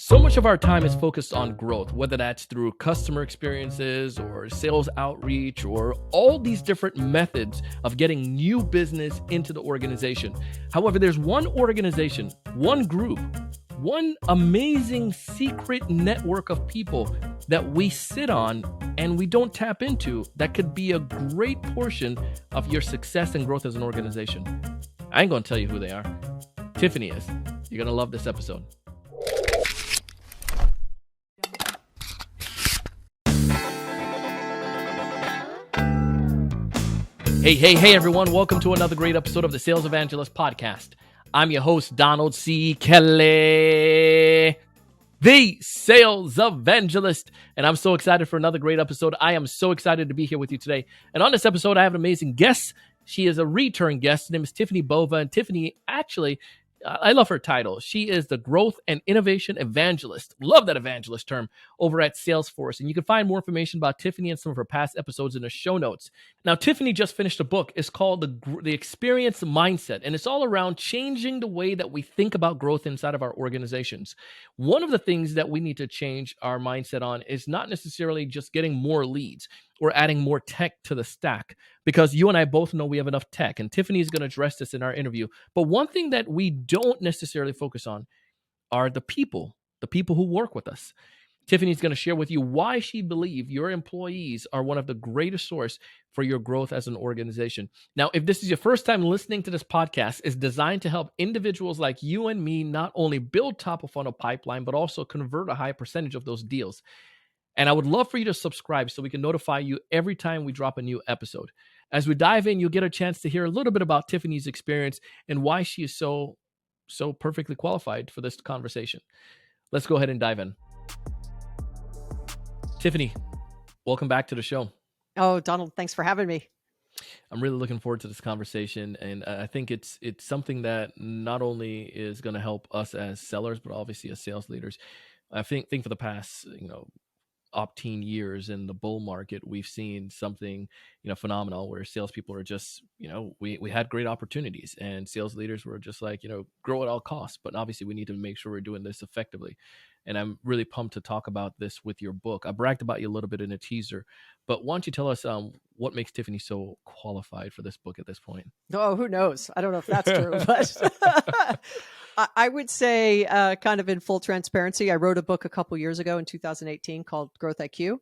So much of our time is focused on growth, whether that's through customer experiences or sales outreach or all these different methods of getting new business into the organization. However, there's one organization, one group, one amazing secret network of people that we sit on and we don't tap into that could be a great portion of your success and growth as an organization. I ain't going to tell you who they are. Tiffani is. You're going to love this episode. Hey, everyone. Welcome to another great episode of the Sales Evangelist Podcast. I'm your host, Donald C. Kelly, the Sales Evangelist. And I'm so excited for another great episode. I am so excited to be here with you today. And on this episode, I have an amazing guest. She is a return guest. Her name is Tiffani Bova. And Tiffani, actually, I love her title. She is the Growth and Innovation Evangelist. Love that evangelist term over at Salesforce. And you can find more information about Tiffani and some of her past episodes in the show notes. Now, Tiffani just finished a book. It's called The Experience Mindset. And it's all around changing the way that we think about growth inside of our organizations. One of the things that we need to change our mindset on is not necessarily just getting more leads or adding more tech to the stack, because you and I both know we have enough tech, and Tiffani is going to address this in our interview. But one thing that we don't necessarily focus on are the people who work with us. Tiffani is going to share with you why she believes your employees are one of the greatest source for your growth as an organization. Now, if this is your first time listening to this podcast, it's designed to help individuals like you and me not only build top of funnel pipeline, but also convert a high percentage of those deals. And I would love for you to subscribe so we can notify you every time we drop a new episode. As we dive in, you'll get a chance to hear a little bit about Tiffani's experience and why she is so perfectly qualified for this conversation. Let's go ahead and dive in. Tiffani, welcome back to the show. Oh, Donald, thanks for having me. I'm really looking forward to this conversation, and I think it's something that not only is going to help us as sellers, but obviously as sales leaders. I think for the past, teen years in the bull market, we've seen something, phenomenal where salespeople are just, we had great opportunities and sales leaders were just like, grow at all costs. But obviously we need to make sure we're doing this effectively. And I'm really pumped to talk about this with your book. I bragged about you a little bit in a teaser, but why don't you tell us what makes Tiffani so qualified for this book at this point? Oh, who knows? I don't know if that's true, but I would say kind of in full transparency, I wrote a book a couple years ago in 2018 called Growth IQ,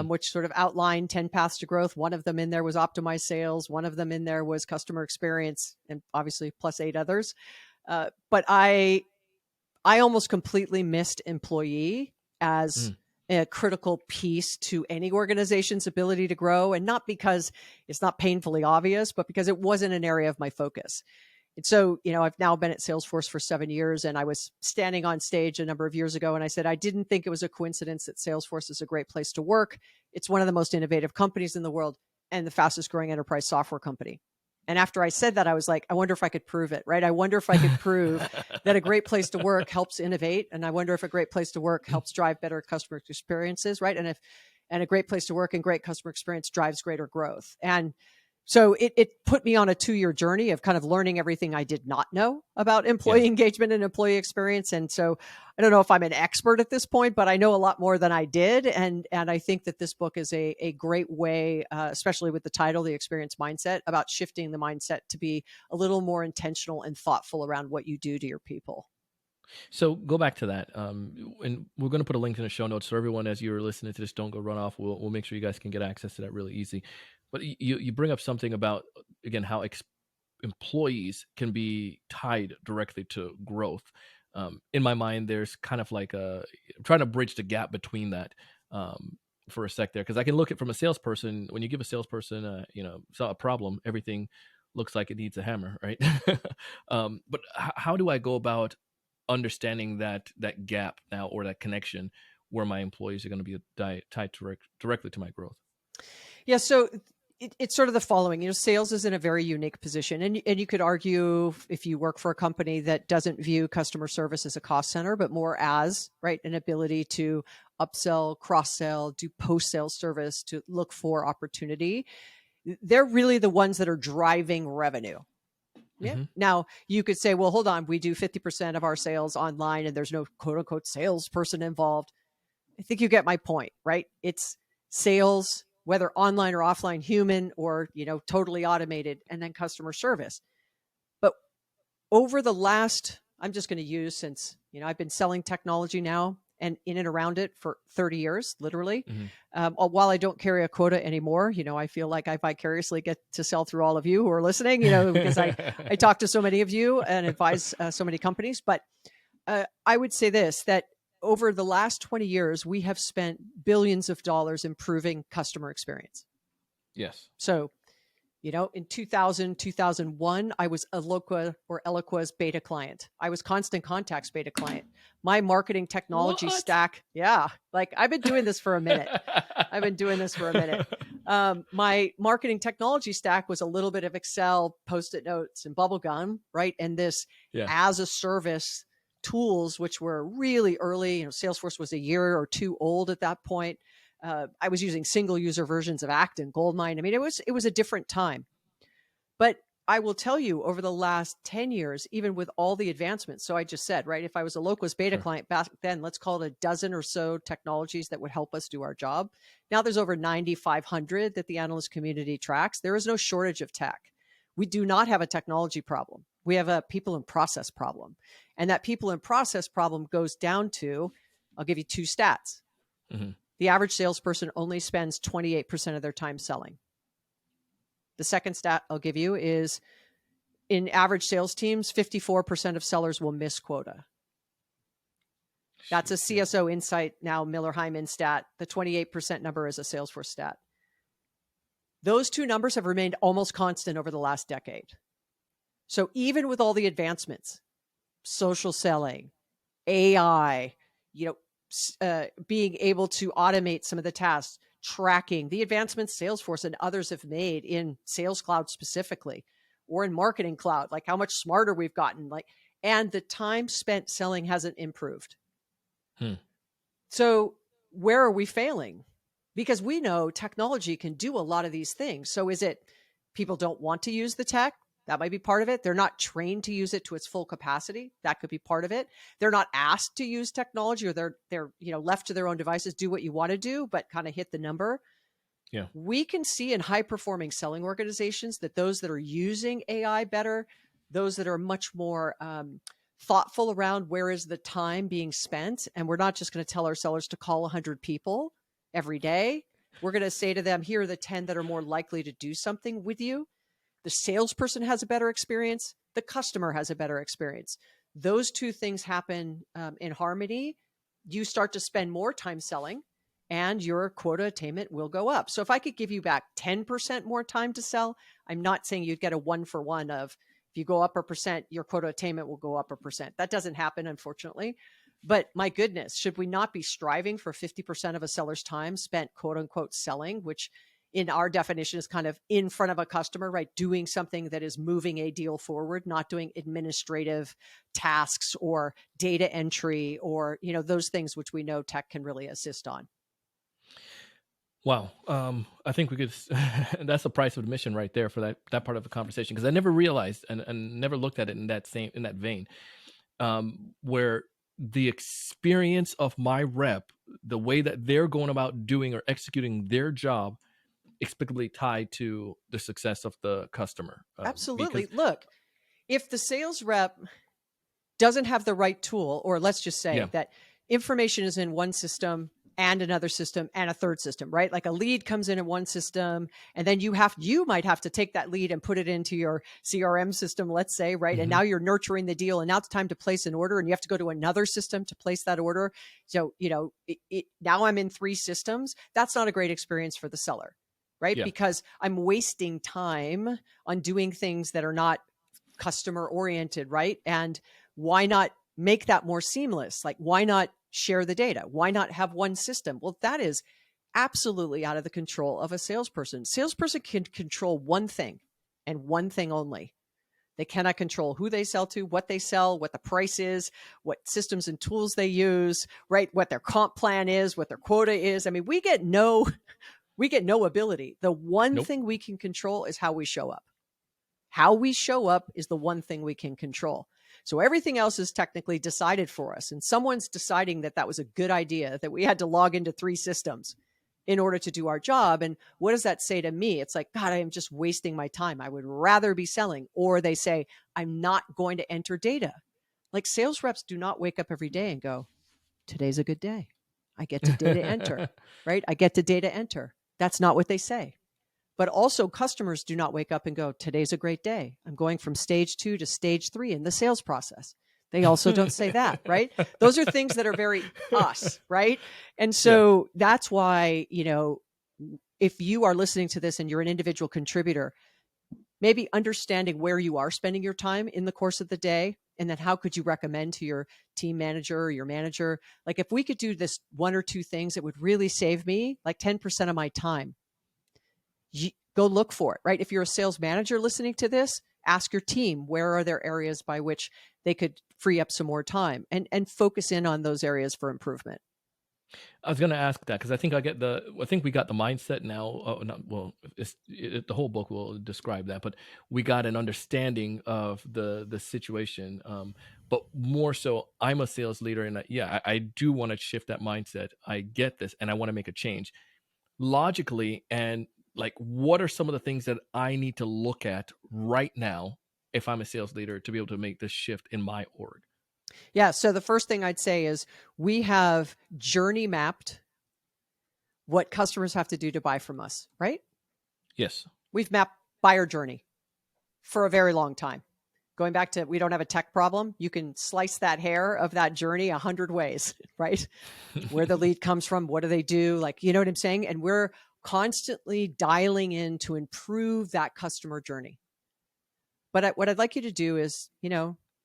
which sort of outlined 10 paths to growth. One of them in there was optimized sales. One of them in there was customer experience, and obviously plus 8 others. But I almost completely missed employee as a critical piece to any organization's ability to grow. And not because it's not painfully obvious, but because it wasn't an area of my focus. And so, I've now been at Salesforce for 7 years, and I was standing on stage a number of years ago, and I said, I didn't think it was a coincidence that Salesforce is a great place to work. It's one of the most innovative companies in the world and the fastest growing enterprise software company. And after I said that, I was like, I wonder if I could prove it, right? I wonder if I could prove that a great place to work helps innovate. And I wonder if a great place to work helps drive better customer experiences, right? And a great place to work and great customer experience drives greater growth. And so it put me on a 2-year journey of kind of learning everything I did not know about employee engagement and employee experience. And so I don't know if I'm an expert at this point, but I know a lot more than I did. And I think that this book is a great way, especially with the title, The Experience Mindset, about shifting the mindset to be a little more intentional and thoughtful around what you do to your people. So go back to that. And we're going to put a link in the show notes. So everyone, as you're listening to this, don't go run off. We'll make sure you guys can get access to that really easy. But you bring up something about, again, how employees can be tied directly to growth. In my mind, there's kind of like I'm trying to bridge the gap between that for a sec there. Because I can look at from a salesperson, when you give a salesperson, a problem, everything looks like it needs a hammer, right? But how do I go about understanding that gap now, or that connection where my employees are going to be tied directly to my growth? Yeah. So it's sort of the following, sales is in a very unique position. And you could argue, if you work for a company that doesn't view customer service as a cost center, but more as, right, an ability to upsell, cross-sell, do post-sale service, to look for opportunity, they're really the ones that are driving revenue. Yeah. Now you could say, well, hold on, we do 50% of our sales online and there's no quote unquote salesperson involved. I think you get my point, right? It's sales, whether online or offline, human or, totally automated, and then customer service. But over the last, I'm just going to use, since, I've been selling technology now and in and around it for 30 years, literally. While I don't carry a quota anymore, I feel like I vicariously get to sell through all of you who are listening, because I talk to so many of you and advise so many companies. But I would say this, that over the last 20 years, we have spent billions of dollars improving customer experience. Yes. So, in 2000, 2001, I was Eloqua's beta client. I was Constant Contact's beta client. My marketing technology stack. Yeah. Like I've been doing this for a minute. My marketing technology stack was a little bit of Excel, Post-it notes, and bubblegum, right? And this as a service tools, which were really early. Salesforce was a year or two old at that point. I was using single user versions of Act and Goldmine. I mean, it was a different time. But I will tell you, over the last 10 years, even with all the advancements, so I just said, right, if I was a Local's beta client back then, let's call it a dozen or so technologies that would help us do our job. Now there's over 9,500 that the analyst community tracks. There is no shortage of tech. We do not have a technology problem. We have a people and process problem. And that people and process problem goes down to, I'll give you two stats. The average salesperson only spends 28% of their time selling. The second stat I'll give you is, in average sales teams, 54% of sellers will miss quota. That's a CSO Insight, now Miller-Hyman stat. The 28% number is a Salesforce stat. Those two numbers have remained almost constant over the last decade. So even with all the advancements, social selling, AI, being able to automate some of the tasks, tracking, the advancements Salesforce and others have made in Sales Cloud specifically, or in Marketing Cloud, like how much smarter we've gotten, and the time spent selling hasn't improved. So where are we failing? Because we know technology can do a lot of these things. So is it people don't want to use the tech? That might be part of it. They're not trained to use it to its full capacity. That could be part of it. They're not asked to use technology, or they're left to their own devices, do what you want to do, but kind of hit the number. Yeah. We can see in high performing selling organizations that those that are using AI better, those that are much more thoughtful around where is the time being spent. And we're not just going to tell our sellers to call 100 people every day. We're going to say to them, here are the 10 that are more likely to do something with you. The salesperson has a better experience. The customer has a better experience. Those two things happen in harmony. You start to spend more time selling and your quota attainment will go up. So if I could give you back 10% more time to sell, I'm not saying you'd get a 1-for-1 of, if you go up a percent, your quota attainment will go up a percent. That doesn't happen, unfortunately. But my goodness, should we not be striving for 50% of a seller's time spent quote unquote selling, which in our definition is kind of in front of a customer, right? Doing something that is moving a deal forward, not doing administrative tasks or data entry or, those things which we know tech can really assist on. Wow. I think we could, that's the price of admission right there for that part of the conversation. Because I never realized and never looked at it in that vein, where the experience of my rep, the way that they're going about doing or executing their job, explicably tied to the success of the customer. Absolutely. Look, if the sales rep doesn't have the right tool, or let's just say that information is in one system and another system and a third system, right? Like a lead comes in one system, and then you might have to take that lead and put it into your CRM system, let's say, right? And now you're nurturing the deal, and now it's time to place an order, and you have to go to another system to place that order. So, now I'm in 3 systems. That's not a great experience for the seller, right? Because I'm wasting time on doing things that are not customer oriented, right? And why not make that more seamless? Like, why not share the data? Why not have one system? Well, that is absolutely out of the control of a salesperson. Salesperson can control one thing and one thing only. They cannot control who they sell to, what they sell, what the price is, what systems and tools they use, right? What their comp plan is, what their quota is. I mean, we get no ability. The one thing we can control is how we show up. How we show up is the one thing we can control. So everything else is technically decided for us. And someone's deciding that that was a good idea, that we had to log into 3 systems in order to do our job. And what does that say to me? It's like, God, I am just wasting my time. I would rather be selling. Or they say, I'm not going to enter data. Like sales reps do not wake up every day and go, today's a good day. I get to data enter, right? I get to data enter. That's not what they say. But also customers do not wake up and go, today's a great day. I'm going from stage 2 to stage 3 in the sales process. They also don't say that, right? Those are things that are very us, right? And so that's why, if you are listening to this and you're an individual contributor, maybe understanding where you are spending your time in the course of the day, and then how could you recommend to your team manager or your manager, like if we could do this 1 or 2 things, it would really save me like 10% of my time. Go look for it, right? If you're a sales manager listening to this, ask your team, where are there areas by which they could free up some more time, and focus in on those areas for improvement. I was going to ask that because I think I think we got the mindset now. The whole book will describe that, but we got an understanding of the situation. But more so, I'm a sales leader, and I do want to shift that mindset. I get this, and I want to make a change logically. And like, what are some of the things that I need to look at right now if I'm a sales leader to be able to make this shift in my org? Yeah. So the first thing I'd say is we have journey mapped what customers have to do to buy from us, right? Yes. We've mapped buyer journey for a very long time. Going back to, we don't have a tech problem. You can slice that hair of that journey 100 ways, right? Where the lead comes from, what do they do? Like, you know what I'm saying? And we're constantly dialing in to improve that customer journey. But what I'd like you to do is,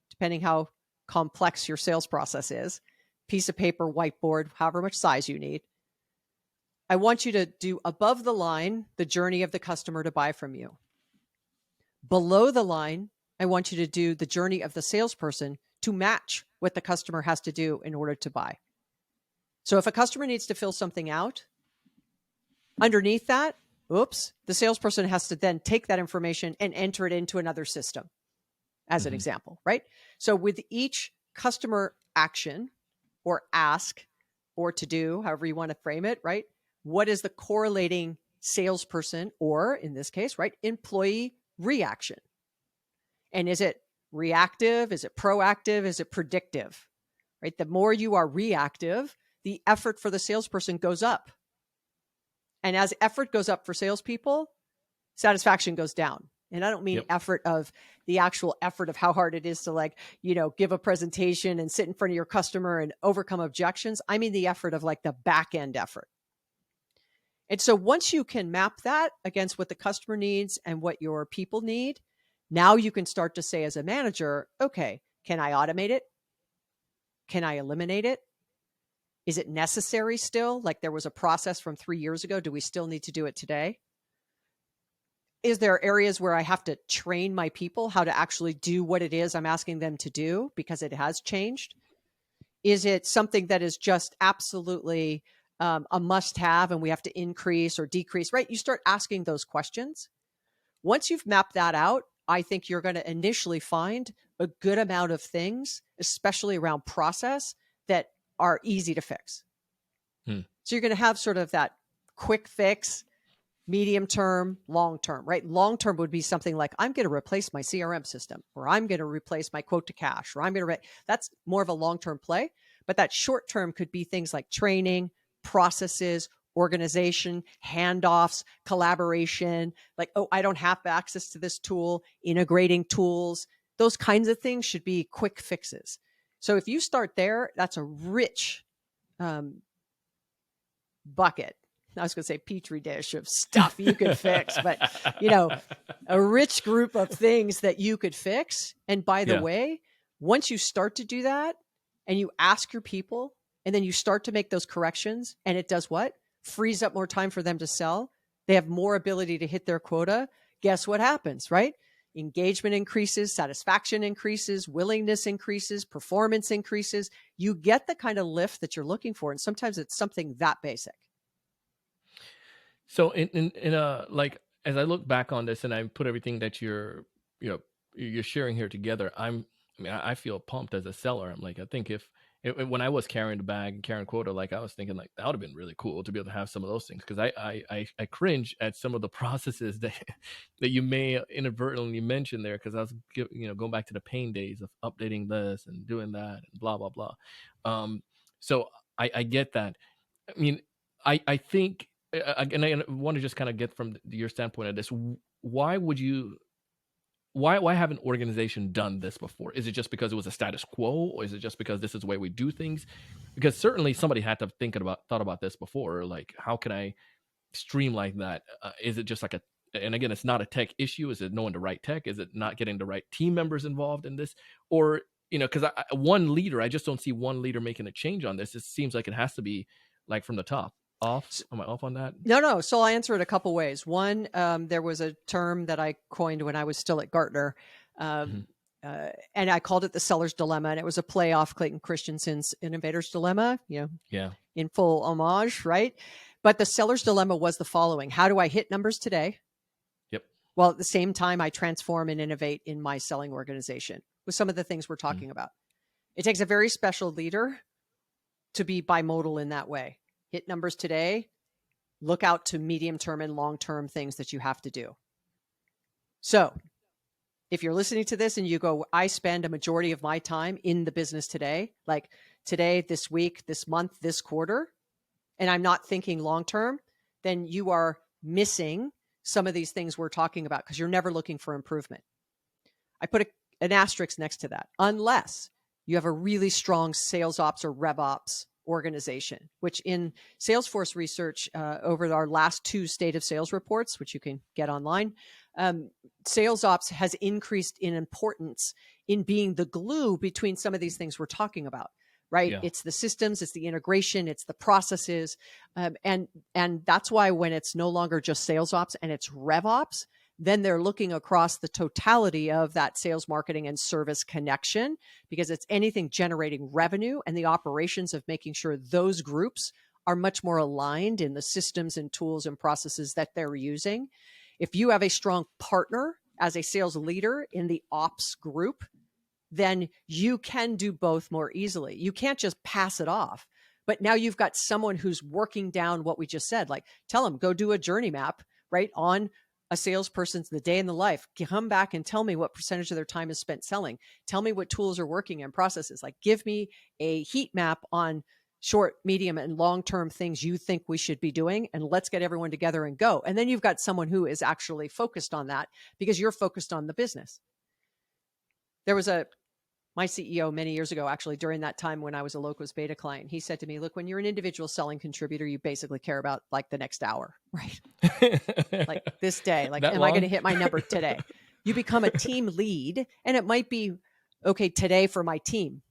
depending how complex your sales process is, piece of paper, whiteboard, however much size you need, I want you to do above the line the journey of the customer to buy from you. Below the line, I want you to do the journey of the salesperson to match what the customer has to do in order to buy. So if a customer needs to fill something out, underneath that, the salesperson has to then take that information and enter it into another system, as an example, right? So with each customer action or ask or to do, however you want to frame it, right? What is the correlating salesperson, or in this case, right, employee reaction? And is it reactive? Is it proactive? Is it predictive? Right? The more you are reactive, the effort for the salesperson goes up. And as effort goes up for salespeople, satisfaction goes down. And I don't mean effort of the actual effort of how hard it is to give a presentation and sit in front of your customer and overcome objections. I mean the effort of like the back end effort. And so once you can map that against what the customer needs and what your people need, now you can start to say as a manager, okay, can I automate it? Can I eliminate it? Is it necessary still? Like there was a process from 3 years ago. Do we still need to do it today? Is there areas where I have to train my people how to actually do what it is I'm asking them to do because it has changed? Is it something that is just absolutely a must-have and we have to increase or decrease, right? You start asking those questions. Once you've mapped that out, I think you're going to initially find a good amount of things, especially around process, that are easy to fix. So you're going to have sort of that quick fix, medium term, long term, right? Long term would be something like, I'm going to replace my CRM system, or I'm going to replace my quote to cash, or I'm going to, that's more of a long-term play. But that short term could be things like training, processes, organization, handoffs, collaboration, like, oh, I don't have access to this tool, integrating tools. Those kinds of things should be quick fixes. So if you start there, that's a rich bucket. I was going to say petri dish of stuff you could fix, but a rich group of things that you could fix. And by the way, once you start to do that and you ask your people and then you start to make those corrections, and it does what? Frees up more time for them to sell. They have more ability to hit their quota. Guess what happens, right? Engagement increases, satisfaction increases, willingness increases, performance increases. You get the kind of lift that you're looking for. And sometimes it's something that basic. So in a, like, as I look back on this and I put everything that you're you're sharing here together, I feel pumped as a seller. I'm like, I think if when I was carrying the bag and carrying quota, like I was thinking like that would have been really cool to be able to have some of those things, because I cringe at some of the processes that that you may inadvertently mention there, because I was going back to the pain days of updating this and doing that and blah blah blah. So I get that. I mean, I think, and I want to just kind of get from your standpoint of this. Why would you? Why haven't organization done this before? Is it just because it was a status quo, or is it just because this is the way we do things? Because certainly somebody had to thought about this before. Like, how can I streamline that? Is it just like and again, it's not a tech issue. Is it knowing the right tech? Is it not getting the right team members involved in this? Or, because one leader, I just don't see one leader making a change on this. It seems like it has to be like from the top. Off? Am I off on that? No. So I'll answer it a couple ways. One, there was a term that I coined when I was still at Gartner, and I called it the seller's dilemma. And it was a play off Clayton Christensen's Innovator's Dilemma, in full homage, right? But the seller's dilemma was the following: how do I hit numbers today? Yep. While at the same time, I transform and innovate in my selling organization with some of the things we're talking about. It takes a very special leader to be bimodal in that way. Hit numbers today, look out to medium-term and long-term things that you have to do. So if you're listening to this and you go, I spend a majority of my time in the business today, like today, this week, this month, this quarter, and I'm not thinking long-term, then you are missing some of these things we're talking about, because you're never looking for improvement. I put an asterisk next to that, unless you have a really strong sales ops or rev ops organization, which in Salesforce research over our last 2 state of sales reports, which you can get online, sales ops has increased in importance in being the glue between some of these things we're talking about, right? Yeah. It's the systems, it's the integration, it's the processes. And that's why when it's no longer just sales ops and it's rev ops, then they're looking across the totality of that sales, marketing, and service connection, because it's anything generating revenue and the operations of making sure those groups are much more aligned in the systems and tools and processes that they're using. If you have a strong partner as a sales leader in the ops group, then you can do both more easily. You can't just pass it off. But now you've got someone who's working down what we just said, like tell them, go do a journey map, right, on a salesperson's the day in the life. Come back and tell me what percentage of their time is spent selling. Tell me what tools are working and processes. Like, give me a heat map on short, medium, and long-term things you think we should be doing, and let's get everyone together and go. And then you've got someone who is actually focused on that, because you're focused on the business. There was my CEO many years ago, actually, during that time when I was a Locos Beta client, he said to me, look, when you're an individual selling contributor, you basically care about like the next hour, right? Like this day, like, am I going to hit my number today? You become a team lead, and it might be, okay, today for my team,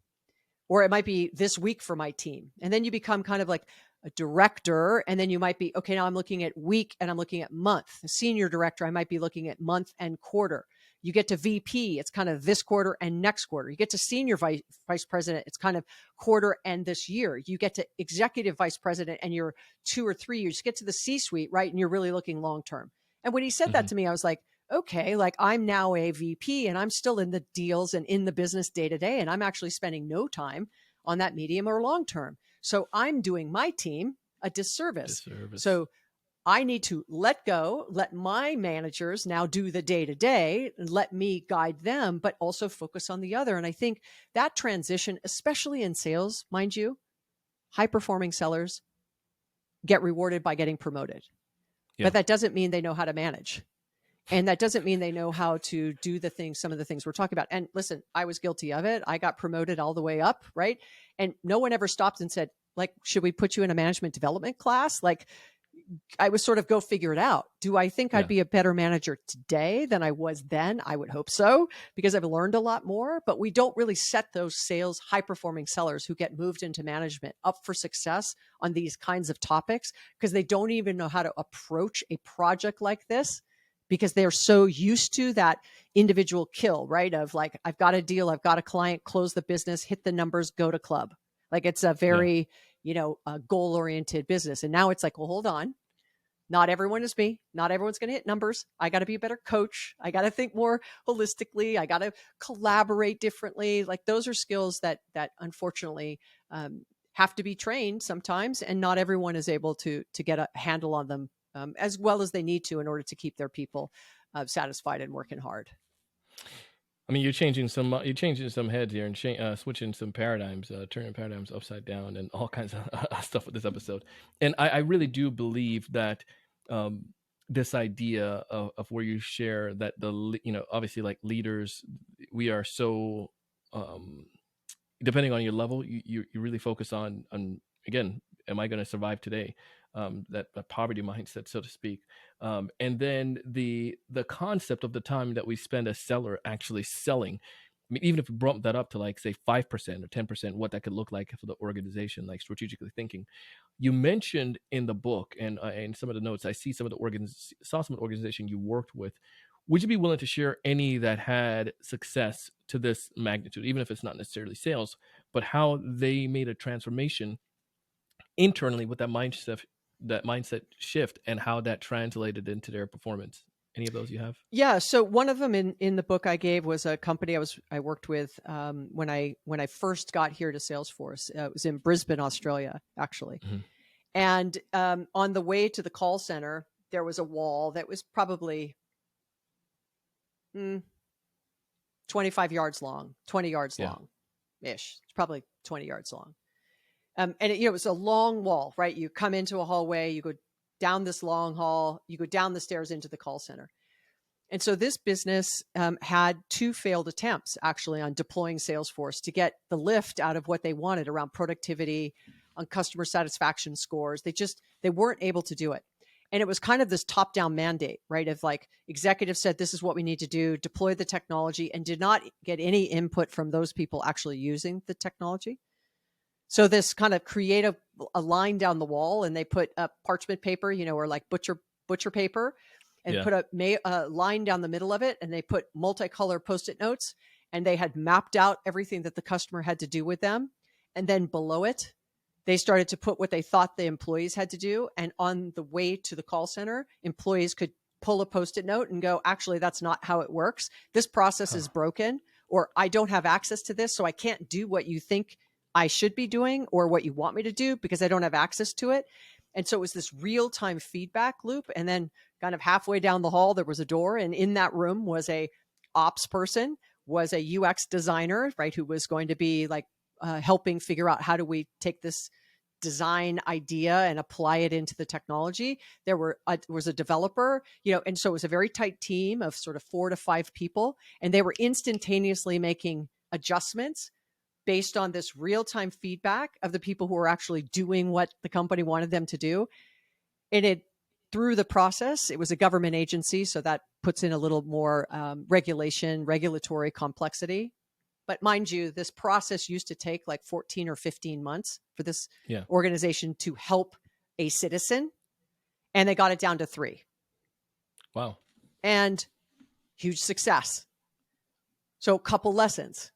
or it might be this week for my team. And then you become kind of like a director, and then you might be, okay, now I'm looking at week and I'm looking at month. A senior director, I might be looking at month and quarter. You get to VP, it's kind of this quarter and next quarter. You get to senior vice president, it's kind of quarter and this year. You get to executive vice president, and you're 2 or 3 years. You get to the C-suite, right? And you're really looking long-term. And when he said that to me, I was like, okay, like I'm now a VP and I'm still in the deals and in the business day to day. And I'm actually spending no time on that medium or long-term. So I'm doing my team a disservice. So I need to let go, let my managers now do the day-to-day, let me guide them, but also focus on the other. And I think that transition, especially in sales, mind you, high-performing sellers get rewarded by getting promoted. Yeah. But that doesn't mean they know how to manage. And that doesn't mean they know how to do some of the things we're talking about. And listen, I was guilty of it. I got promoted all the way up, right? And no one ever stopped and said, like, should we put you in a management development class? Like, I was sort of go figure it out. Do I think I'd be a better manager today than I was then? I would hope so, because I've learned a lot more. But we don't really set those sales, high-performing sellers who get moved into management up for success on these kinds of topics, because they don't even know how to approach a project like this, because they're so used to that individual kill, right? Of like, I've got a deal, I've got a client, close the business, hit the numbers, go to club. Like, it's a very, goal-oriented business. And now it's like, well, hold on. Not everyone is me. Not everyone's going to hit numbers. I got to be a better coach. I got to think more holistically. I got to collaborate differently. Like those are skills that unfortunately have to be trained sometimes, and not everyone is able to get a handle on them as well as they need to in order to keep their people satisfied and working hard. I mean, you're changing some heads here and switching some paradigms, turning paradigms upside down, and all kinds of stuff with this episode. And I really do believe that this idea of where you share that obviously like leaders, we are so depending on your level, you really focus on again, am I going to survive today? That poverty mindset, so to speak. And then the concept of the time that we spend as seller actually selling. I mean, even if we bump that up to like say 5% or 10%, what that could look like for the organization, like strategically thinking. You mentioned in the book and in some of the notes, I see some of the saw some of the organization you worked with. Would you be willing to share any that had success to this magnitude, even if it's not necessarily sales, but how they made a transformation internally with that mindset shift, and how that translated into their performance? Any of those you have? Yeah. So one of them in the book I gave was a company I worked with when I first got here to Salesforce. It was in Brisbane, Australia, actually. Mm-hmm. And on the way to the call center, there was a wall that was probably 25 yards long, 20 yards long ish. It's probably 20 yards long. And it was a long wall, right? You come into a hallway, you go down this long hall, you go down the stairs into the call center. And so this business had 2 failed attempts actually on deploying Salesforce to get the lift out of what they wanted around productivity, on customer satisfaction scores. They weren't able to do it. And it was kind of this top-down mandate, right? Of like executives said, this is what we need to do, deploy the technology, and did not get any input from those people actually using the technology. So this kind of created a line down the wall, and they put up parchment paper, or like butcher paper, and put a line down the middle of it, and they put multicolor Post-it notes, and they had mapped out everything that the customer had to do with them. And then below it, they started to put what they thought the employees had to do. And on the way to the call center, employees could pull a Post-it note and go, actually, that's not how it works. This process is broken, or I don't have access to this, so I can't do what you think I should be doing or what you want me to do because I don't have access to it. And so it was this real-time feedback loop. And then kind of halfway down the hall, there was a door. And in that room was a ops person, was a UX designer, right, who was going to be like helping figure out how do we take this design idea and apply it into the technology. There was a developer, and so it was a very tight team of sort of 4 to 5 people. And they were instantaneously making adjustments based on this real-time feedback of the people who were actually doing what the company wanted them to do. And through the process, it was a government agency, so that puts in a little more regulatory complexity. But mind you, this process used to take like 14 or 15 months for this organization to help a citizen, and they got it down to 3. Wow. And huge success. So a couple lessons.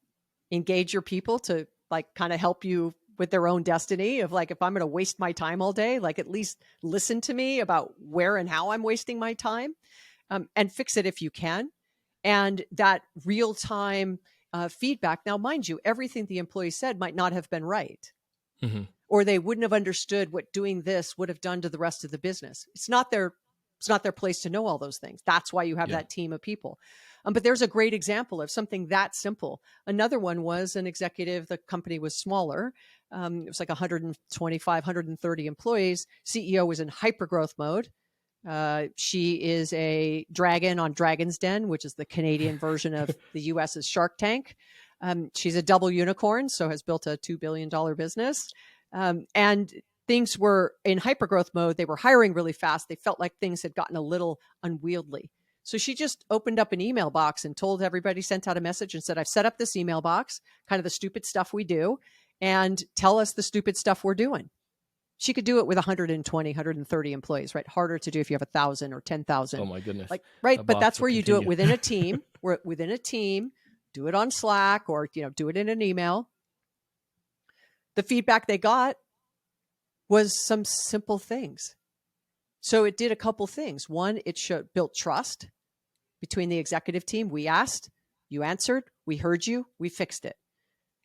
Engage your people to like kind of help you with their own destiny of like, if I'm going to waste my time all day, like at least listen to me about where and how I'm wasting my time, and fix it if you can. And that real-time feedback. Now, mind you, everything the employee said might not have been right, or they wouldn't have understood what doing this would have done to the rest of the business. It's not their place to know all those things. That's why you have that team of people. But there's a great example of something that simple. Another one was an executive. The company was smaller. It was like 125, 130 employees. CEO was in hypergrowth mode. She is a dragon on Dragon's Den, which is the Canadian version of the US's Shark Tank. She's a double unicorn, so has built a $2 billion business. And things were in hypergrowth mode. They were hiring really fast. They felt like things had gotten a little unwieldy. So she just opened up an email box and told everybody, sent out a message and said, I've set up this email box, kind of the stupid stuff we do, and tell us the stupid stuff we're doing. She could do it with 120, 130 employees, right? Harder to do if you have 1,000 or 10,000. Oh my goodness. Like, right. But that's where you do it within a team, do it on Slack or, do it in an email. The feedback they got was some simple things. So it did a couple things. One, it built trust between the executive team. We asked, you answered, we heard you, we fixed it.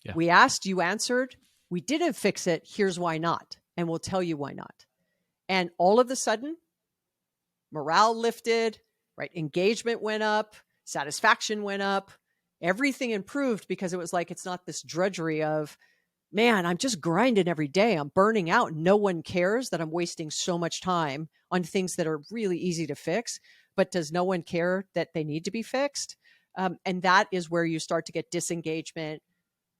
Yeah. We asked, you answered, we didn't fix it, here's why not. And we'll tell you why not. And all of a sudden, morale lifted, right? Engagement went up, satisfaction went up, everything improved because it was like, it's not this drudgery of, man, I'm just grinding every day. I'm burning out. No one cares that I'm wasting so much time on things that are really easy to fix. But does no one care that they need to be fixed? And that is where you start to get disengagement.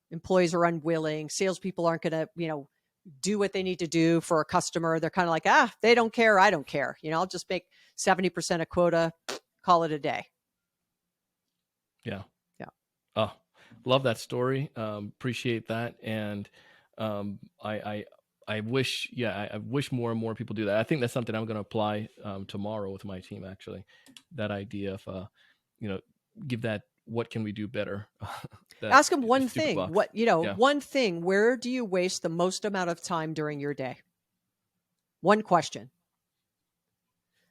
Employees are unwilling. Salespeople aren't going to, do what they need to do for a customer. They're kind of like, they don't care. I don't care. I'll just make 70% of quota, call it a day. Yeah. Yeah. Oh, love that story. Appreciate that. And I wish, I wish more and more people do that. I think that's something I'm going to apply tomorrow with my team, actually. That idea of, give that, what can we do better? Ask them one thing. Box. One thing. Where do you waste the most amount of time during your day? One question.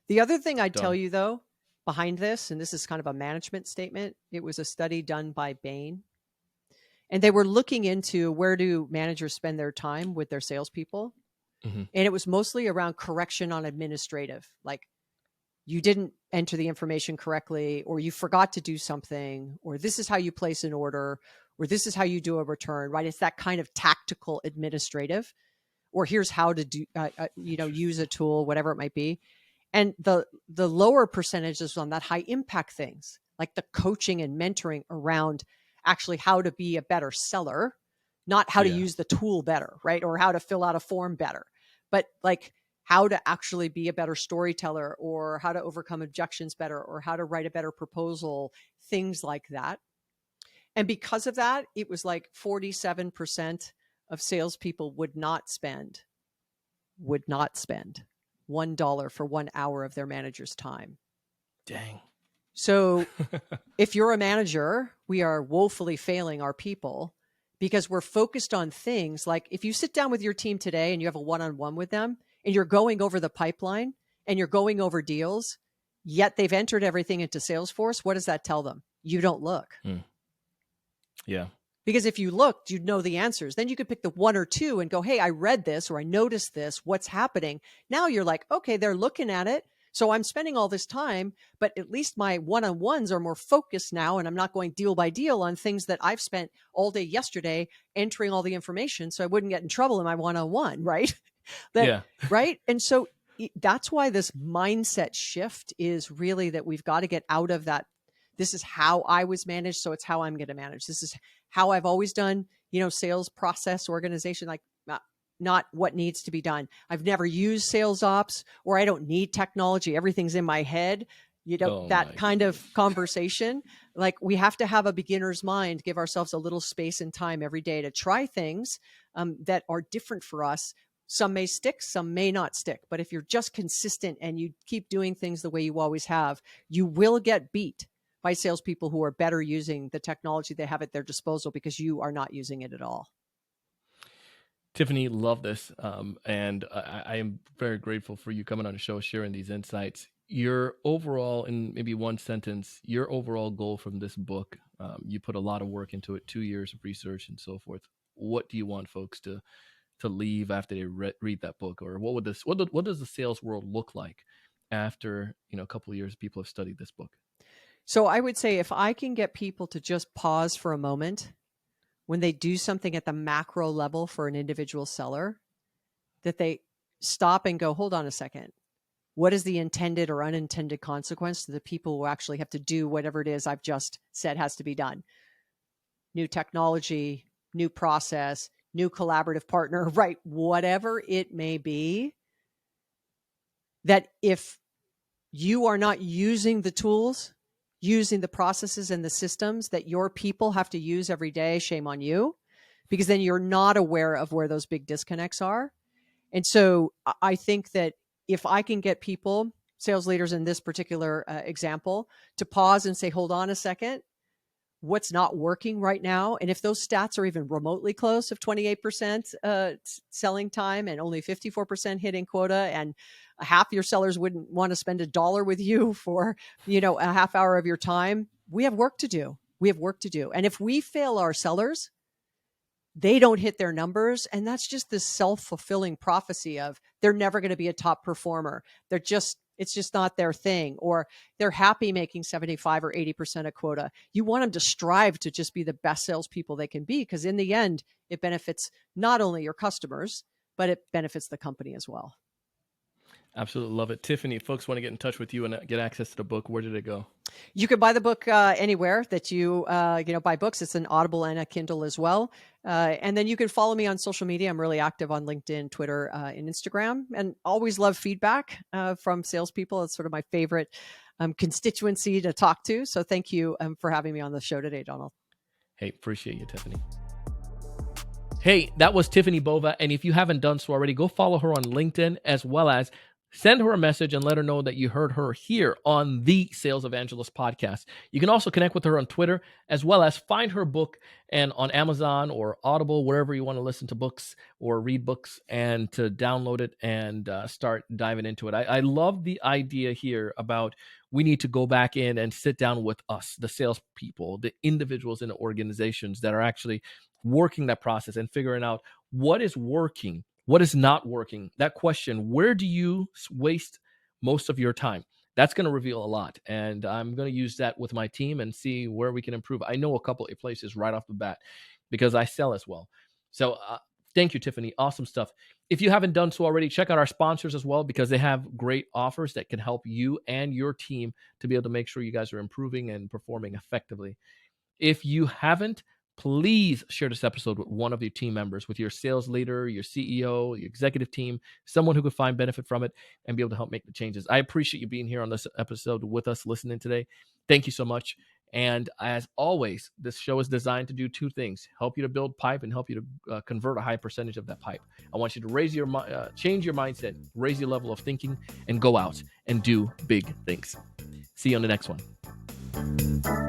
The other thing I'd tell you, though, behind this, and this is kind of a management statement, it was a study done by Bain. And they were looking into where do managers spend their time with their salespeople. Mm-hmm. And it was mostly around correction on administrative, like you didn't enter the information correctly, or you forgot to do something, or this is how you place an order, or this is how you do a return, right? It's that kind of tactical administrative, or here's how to do, use a tool, whatever it might be. And the lower percentages on that high impact things, like the coaching and mentoring around actually how to be a better seller, not how to use the tool better, right? Or how to fill out a form better, but like how to actually be a better storyteller, or how to overcome objections better, or how to write a better proposal, things like that. And because of that, it was like 47% of salespeople would not spend $1 for 1 hour of their manager's time. Dang. So if you're a manager, we are woefully failing our people because we're focused on things like if you sit down with your team today and you have a one-on-one with them and you're going over the pipeline and you're going over deals, yet they've entered everything into Salesforce, what does that tell them? You don't look. Yeah. Because if you looked, you'd know the answers. Then you could pick the one or two and go, hey, I read this or I noticed this. What's happening? Now you're like, okay, they're looking at it. So I'm spending all this time, but at least my one-on-ones are more focused now. And I'm not going deal by deal on things that I've spent all day yesterday entering all the information so I wouldn't get in trouble in my one-on-one, right? Right. And so that's why this mindset shift is really that we've got to get out of that. This is how I was managed, so it's how I'm going to manage. This is how I've always done, sales process organization, like not what needs to be done. I've never used sales ops, or I don't need technology. Everything's in my head. That kind of conversation. Like we have to have a beginner's mind, give ourselves a little space and time every day to try things that are different for us. Some may stick, some may not stick. But if you're just consistent and you keep doing things the way you always have, you will get beat by salespeople who are better using the technology they have at their disposal because you are not using it at all. Tiffani, love this. And I am very grateful for you coming on the show, sharing these insights. Your overall, in maybe one sentence, your overall goal from this book, you put a lot of work into it, 2 years of research and so forth. What do you want folks to leave after they read that book? Or what does the sales world look like after, a couple of years people have studied this book? So I would say if I can get people to just pause for a moment when they do something at the macro level for an individual seller, that they stop and go, hold on a second. What is the intended or unintended consequence to the people who actually have to do whatever it is I've just said has to be done? New technology, new process, new collaborative partner, right? Whatever it may be, that if you are not using the tools, using the processes and the systems that your people have to use every day, shame on you, because then you're not aware of where those big disconnects are. And so I think that if I can get people, sales leaders in this particular example, to pause and say, hold on a second, what's not working right now. And if those stats are even remotely close of 28% selling time and only 54% hitting quota, and half your sellers wouldn't want to spend $1 with you for, a half hour of your time, we have work to do. And if we fail our sellers, they don't hit their numbers. And that's just this self-fulfilling prophecy of they're never going to be a top performer. It's just not their thing, or they're happy making 75 or 80% of quota. You want them to strive to just be the best salespeople they can be, because in the end, it benefits not only your customers, but it benefits the company as well. Absolutely love it. Tiffani, if folks want to get in touch with you and get access to the book, where did it go? You can buy the book anywhere that you buy books. It's an Audible and a Kindle as well. And then you can follow me on social media. I'm really active on LinkedIn, Twitter, and Instagram, and always love feedback from salespeople. It's sort of my favorite constituency to talk to. So thank you for having me on the show today, Donald. Hey, appreciate you, Tiffani. Hey, that was Tiffani Bova. And if you haven't done so already, go follow her on LinkedIn, as well as send her a message and let her know that you heard her here on the Sales Evangelist podcast. You can also connect with her on Twitter, as well as find her book and on Amazon or Audible, wherever you want to listen to books or read books, and to download it and start diving into it. I love the idea here about we need to go back in and sit down with us, the salespeople, the individuals in the organizations that are actually working that process and figuring out what is working, what is not working. That question, where do you waste most of your time? That's going to reveal a lot. And I'm going to use that with my team and see where we can improve. I know a couple of places right off the bat because I sell as well. So thank you, Tiffani. Awesome stuff. If you haven't done so already, check out our sponsors as well, because they have great offers that can help you and your team to be able to make sure you guys are improving and performing effectively. If you haven't, please share this episode with one of your team members, with your sales leader, your CEO, your executive team, someone who could find benefit from it and be able to help make the changes. I appreciate you being here on this episode with us, listening today. Thank you so much. And as always, this show is designed to do two things: help you to build pipe and help you to convert a high percentage of that pipe. I want you to change your mindset, raise your level of thinking, and go out and do big things. See you on the next one.